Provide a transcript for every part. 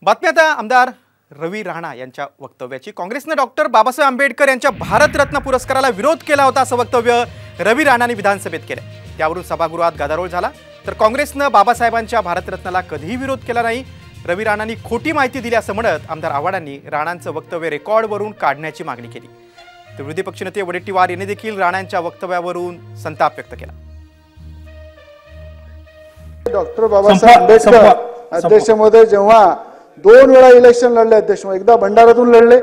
बातमी आता आमदार रवी राणा यांच्या वक्तव्याची। काँग्रेसने डॉक्टर बाबासाहेब आंबेडकर यांच्या भारतरत्न पुरस्काराला विरोध केला होता असं वक्तव्य रवी राणांनी विधानसभेत केले। त्यावरून सभागृहात गदारोळ झाला। तर काँग्रेसने बाबासाहेबांच्या भारतरत्नाला कधीही विरोध केला नाही, रवी राणांनी खोटी माहिती दिली असं म्हणत आमदार आव्हाडांनी राणांचं वक्तव्य रेकॉर्डवरून काढण्याची मागणी केली। तर विरोधी पक्षनेते वडेट्टीवार यांनी देखील राणांच्या वक्तव्यावरून संताप व्यक्त केला। डॉक्टर बाबासाहेब आंबेडकर अध्यक्ष महोदय जेव्हा 2 वेळा इलेक्शन लढले अध्यक्ष महोदय, एकदा भंडारातून लढले,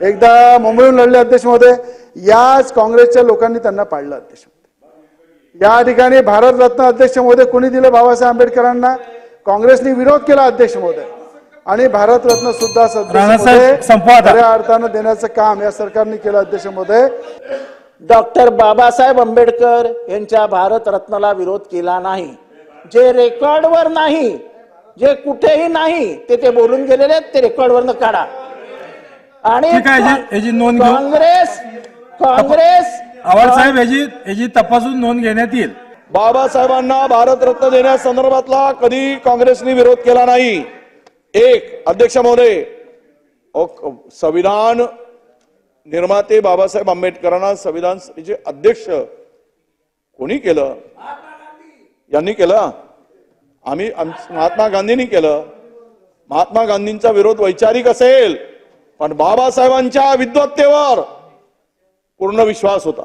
एकदा मुंबईहून लढले अध्यक्ष महोदय, याच काँग्रेसच्या लोकांनी त्यांना पाडलं अध्यक्ष महोदय। या ठिकाणी भारतरत्न अध्यक्ष महोदय कोणी दिले? बाबासाहेब आंबेडकरांना काँग्रेसने विरोध केला अध्यक्ष महोदय, आणि भारतरत्न सुद्धा खऱ्या अर्थानं देण्याचं काम या सरकारने केलं अध्यक्ष महोदय। डॉक्टर बाबासाहेब आंबेडकर यांच्या भारतरत्नाला विरोध केला नाही, जे रेकॉर्डवर नाही, जे कुठेही नाही ते बोलून गेलेले आहेत, ते रेकॉर्डवरनं काढा। आणि काँग्रेस आव्हाड साहेब याची तपासून नोंद घेण्यात येईल। बाबासाहेबांना भारतरत्न देण्यासंदर्भातला कधी काँग्रेसने विरोध केला नाही। एक अध्यक्ष महोदय, संविधान निर्माते बाबासाहेब आंबेडकरांना संविधान सभेचे अध्यक्ष कोणी केलं? यांनी केलं? आम्ही महात्मा गांधींनी केलं। महात्मा गांधींचा विरोध वैचारिक असेल, पण बाबासाहेबांच्या विद्वत्तेवर पूर्ण विश्वास होता।